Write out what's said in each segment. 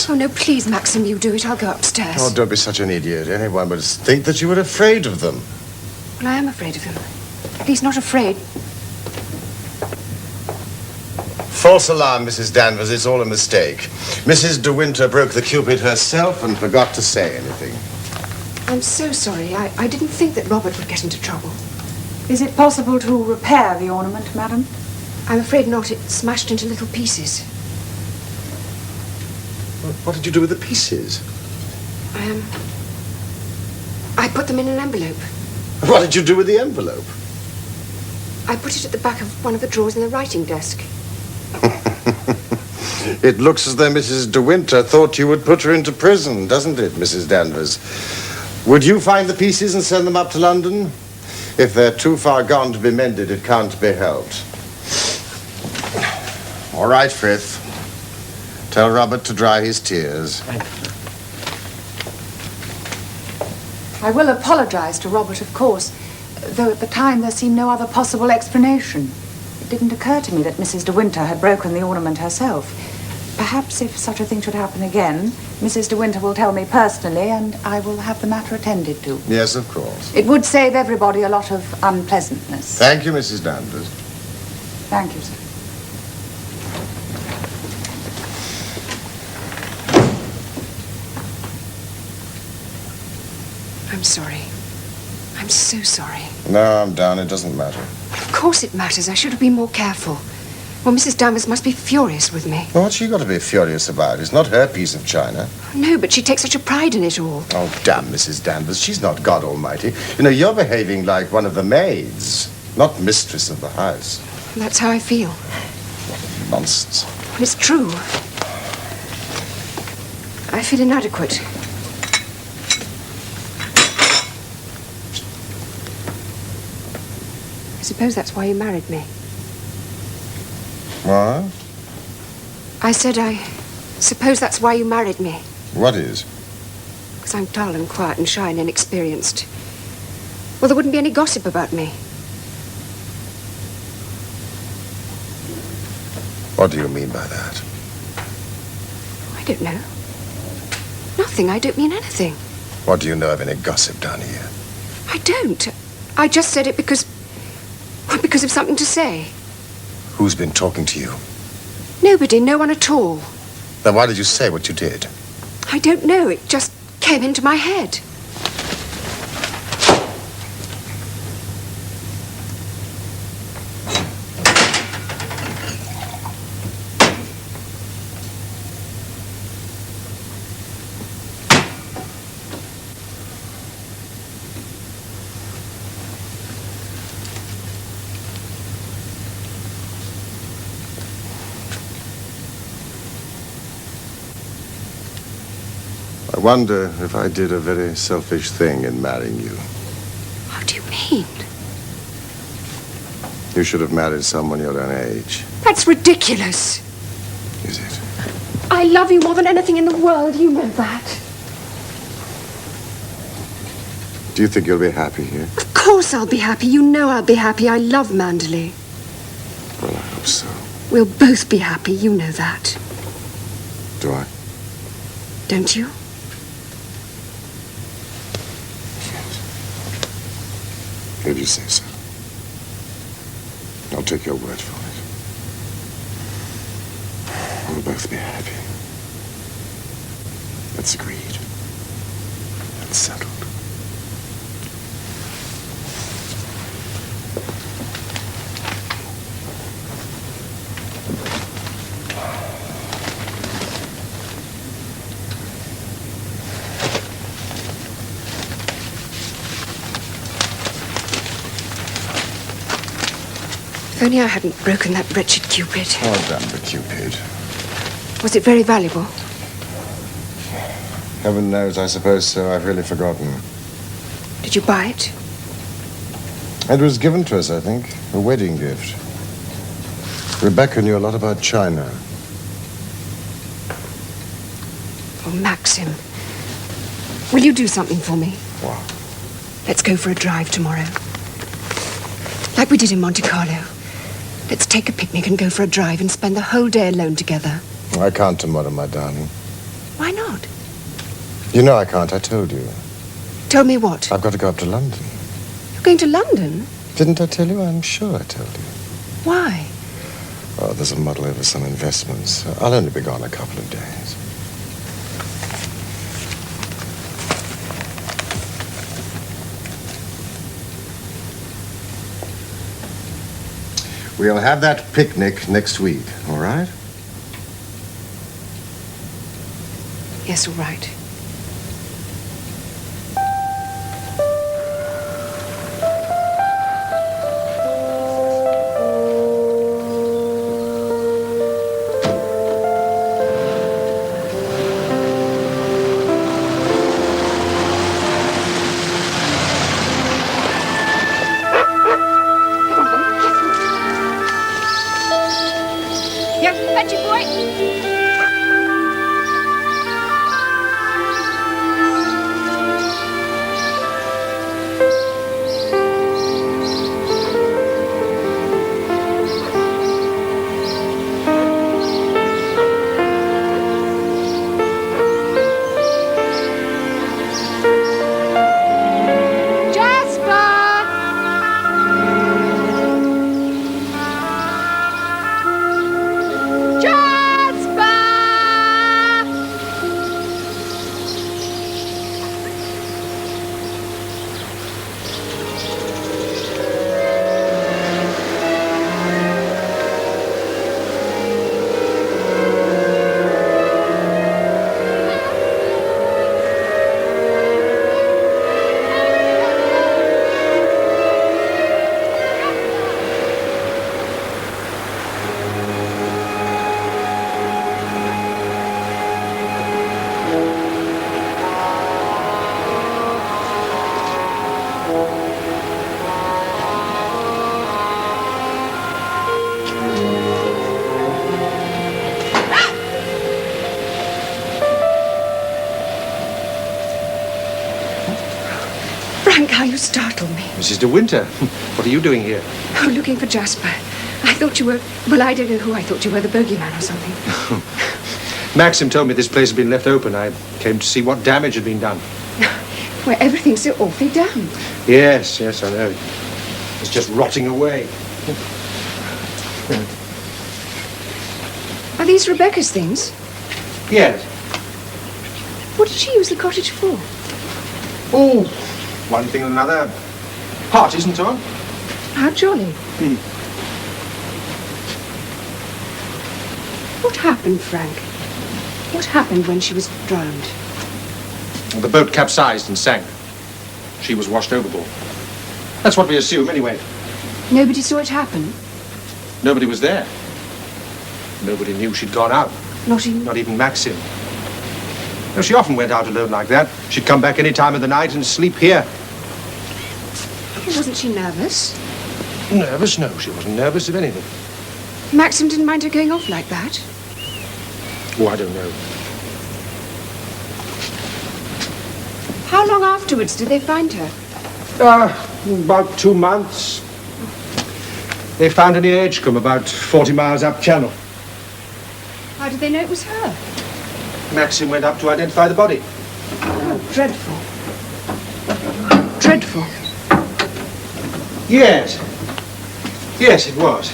it. Oh, no, please, Maxim, you do it. I'll go upstairs. Oh, don't be such an idiot. Anyone would think that you were afraid of them. Well, I am afraid of him. At least not afraid. False alarm, Mrs. Danvers. It's all a mistake. Mrs. De Winter broke the Cupid herself and forgot to say anything. I'm so sorry. I didn't think that Robert would get into trouble. Is it possible to repair the ornament, madam? I'm afraid not. It smashed into little pieces. What did you do with the pieces? I put them in an envelope. What did you do with the envelope? I put it at the back of one of the drawers in the writing desk. It looks as though Mrs. De Winter thought you would put her into prison, doesn't it, Mrs. Danvers? Would you find the pieces and send them up to London? If they're too far gone to be mended, it can't be helped. All right, Frith. Tell Robert to dry his tears. I will apologize to Robert, of course, though at the time there seemed no other possible explanation. It didn't occur to me that Mrs. De Winter had broken the ornament herself. Perhaps if such a thing should happen again, Mrs. De Winter will tell me personally, and I will have the matter attended to. Yes, of course. It would save everybody a lot of unpleasantness. Thank you, Mrs. Danvers. Thank you, sir. I'm sorry. I'm so sorry. No, I'm down. It doesn't matter. Well, of course it matters. I should have been more careful. Well, Mrs. Danvers must be furious with me. Well, what's she got to be furious about? It's not her piece of china. No, but she takes such a pride in it all. Oh, damn Mrs. Danvers. She's not God Almighty. You know, you're behaving like one of the maids, not mistress of the house. That's how I feel. Nonsense. Well, it's true. I feel inadequate. I suppose that's why you married me. What? I said I suppose that's why you married me. What is? Because I'm dull and quiet and shy and inexperienced. Well, there wouldn't be any gossip about me. What do you mean by that? I don't know. Nothing. I don't mean anything. What do you know of any gossip down here? I don't. I just said it because of something to say. Who's been talking to you? Nobody. No one at all. Then why did you say what you did? I don't know. It just came into my head. I wonder if I did a very selfish thing in marrying you. What do you mean? You should have married someone your own age. That's ridiculous. Is it? I love you more than anything in the world. You know that. Do you think you'll be happy here? Of course I'll be happy. You know I'll be happy. I love Monderley. Well, I hope so. We'll both be happy. You know that. Do I? Don't you? If you say so. I'll take your word for it. We'll both be happy. That's agreed. That's settled. If only I hadn't broken that wretched Cupid. Oh, damn the Cupid. Was it very valuable? Heaven knows, I suppose so. I've really forgotten. Did you buy it? It was given to us, I think. A wedding gift. Rebecca knew a lot about China. Oh, Maxim. Will you do something for me? What? Let's go for a drive tomorrow. Like we did in Monte Carlo. Let's take a picnic and go for a drive and spend the whole day alone together. I can't tomorrow, my darling. Why not? You know I can't, I told you. Told me what? I've got to go up to London. You're going to London? Didn't I tell you? I'm sure I told you. Why? Oh, there's a muddle over some investments. I'll only be gone a couple of days. We'll have that picnic next week, all right? Yes, all right. How you startled me. Mrs. De Winter, what are you doing here? Oh, looking for Jasper. I thought you were... Well, I don't know who I thought you were, the bogeyman or something. Maxim told me this place had been left open. I came to see what damage had been done. Well, everything's so awfully damp. Yes, I know. It's just rotting away. Are these Rebecca's things? Yes. What did she use the cottage for? Oh, one thing and another. Party isn't on. How jolly. What happened, Frank? What happened when she was drowned? The boat capsized and sank. She was washed overboard. That's what we assume, anyway. Nobody saw it happen? Nobody was there. Nobody knew she'd gone out. Not even... Not even Maxim. No, she often went out alone like that. She'd come back any time of the night and sleep here. Wasn't she nervous? Nervous? No, she wasn't nervous of anything. Maxim didn't mind her going off like that? Oh, I don't know. How long afterwards did they find her? About 2 months. They found an Edgecombe about 40 miles up channel. How did they know it was her? Maxim went up to identify the body. Oh, dreadful. Dreadful. Yes. Yes, it was.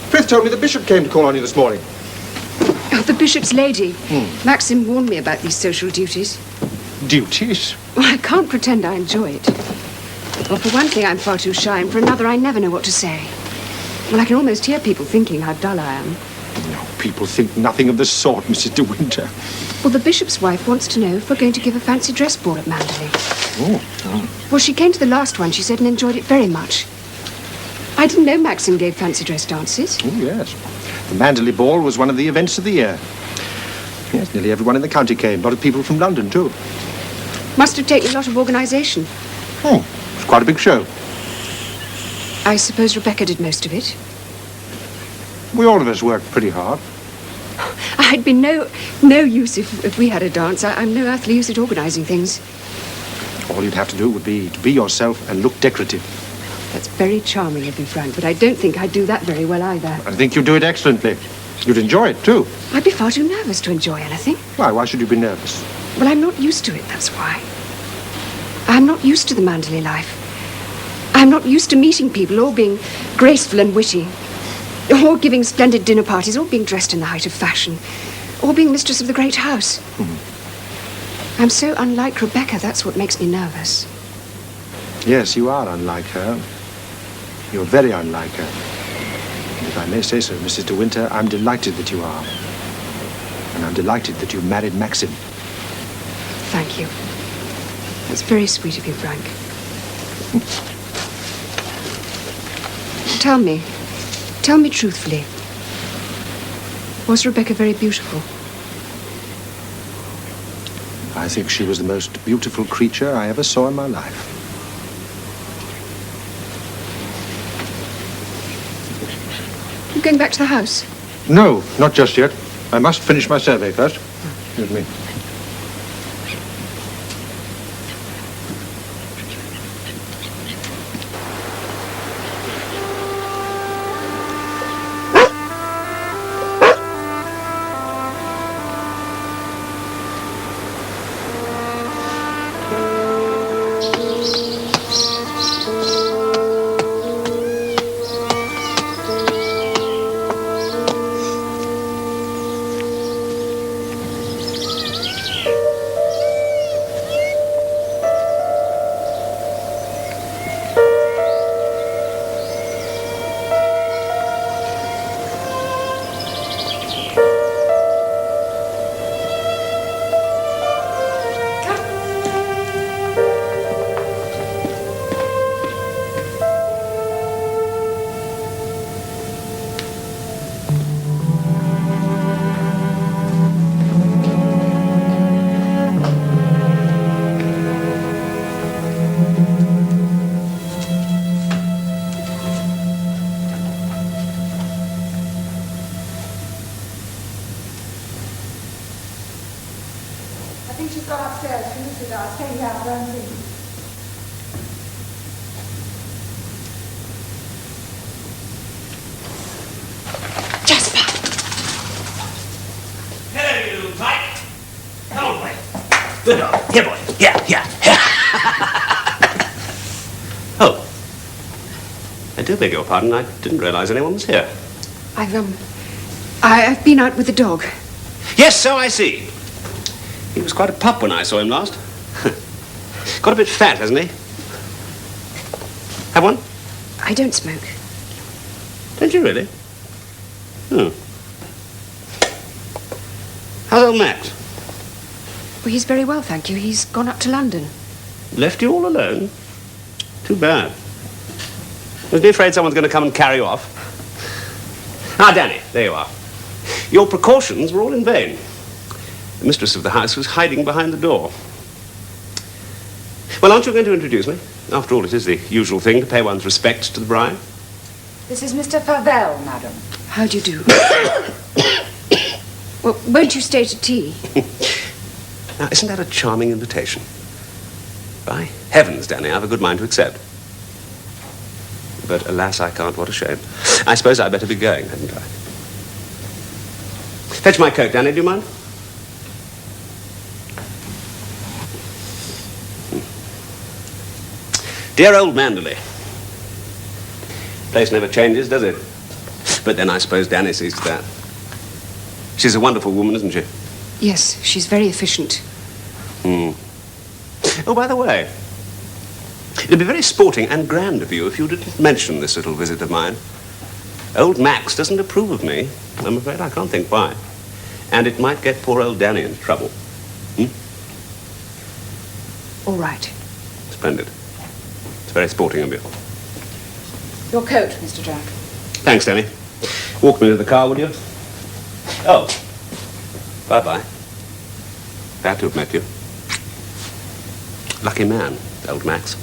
Frith told me the bishop came to call on you this morning. Oh, the bishop's lady. Maxim warned me about these social duties. Duties? Well, I can't pretend I enjoy it. Well, for one thing, I'm far too shy, and for another, I never know what to say. Well, I can almost hear people thinking how dull I am. No, people think nothing of the sort, Mrs. De Winter. Well, the bishop's wife wants to know if we're going to give a fancy dress ball at Monderley. Oh. Well, she came to the last one, she said, and enjoyed it very much. I didn't know Maxim gave fancy dress dances. Oh, yes. The Monderley ball was one of the events of the year. Yes, nearly everyone in the county came. A lot of people from London, too. Must have taken a lot of organisation. Oh, it was quite a big show. I suppose Rebecca did most of it. We all of us worked pretty hard. I'd be no use if we had a dance. I'm no earthly use at organising things. All you'd have to do would be to be yourself and look decorative. That's very charming of you, Frank, but I don't think I'd do that very well either. I think you do it excellently. You'd enjoy it, too. I'd be far too nervous to enjoy anything. Why should you be nervous? Well, I'm not used to it, that's why. I'm not used to the Monderley life. I'm not used to meeting people, all being graceful and witty, all giving splendid dinner parties, all being dressed in the height of fashion, all being mistress of the great house. I'm so unlike Rebecca, that's what makes me nervous. Yes, you are unlike her. You're very unlike her. And if I may say so, Mrs. De Winter, I'm delighted that you are. And I'm delighted that you married Maxim. Thank you. That's very sweet of you, Frank. Tell me truthfully, was Rebecca very beautiful? I think she was the most beautiful creature I ever saw in my life. You going back to the house? No, not just yet. I must finish my survey first. Excuse me. She's gone upstairs. She missed it. I'll stay here. I'll go and see. Jasper! Hello, you Mike. Holloway. Good dog. Here, boy. Here. Oh. I do beg your pardon. I didn't realize anyone was here. I've been out with the dog. Yes, so I see. He was quite a pup when I saw him last. Got a bit fat, hasn't he? Have one? I don't smoke. Don't you really? How's old Max? Well, he's very well, thank you. He's gone up to London. Left you all alone? Too bad. Wasn't he afraid someone's going to come and carry you off? Ah, Danny, there you are. Your precautions were all in vain. The mistress of the house was hiding behind the door. Well, aren't you going to introduce me? After all, it is the usual thing to pay one's respects to the bride. This is Mr. Favell, madam. How do you do? Well, won't you stay to tea? Now, isn't that a charming invitation? By heavens, Danny, I've a good mind to accept. But alas, I can't. What a shame. I suppose I'd better be going, hadn't I? Fetch my coat, Danny, do you mind? Dear old Monderley. Place never changes, does it? But then I suppose Danny sees to that. She's a wonderful woman, isn't she? Yes, she's very efficient. Oh, by the way, it'd be very sporting and grand of you if you didn't mention this little visit of mine. Old Max doesn't approve of me. I'm afraid I can't think why. And it might get poor old Danny into trouble. All right. Splendid. It's very sporting of you. Your coat, Mr. Jack. Thanks, Danny. Walk me to the car, will you? Oh. Bye-bye. Glad to have met you. Lucky man, old Max.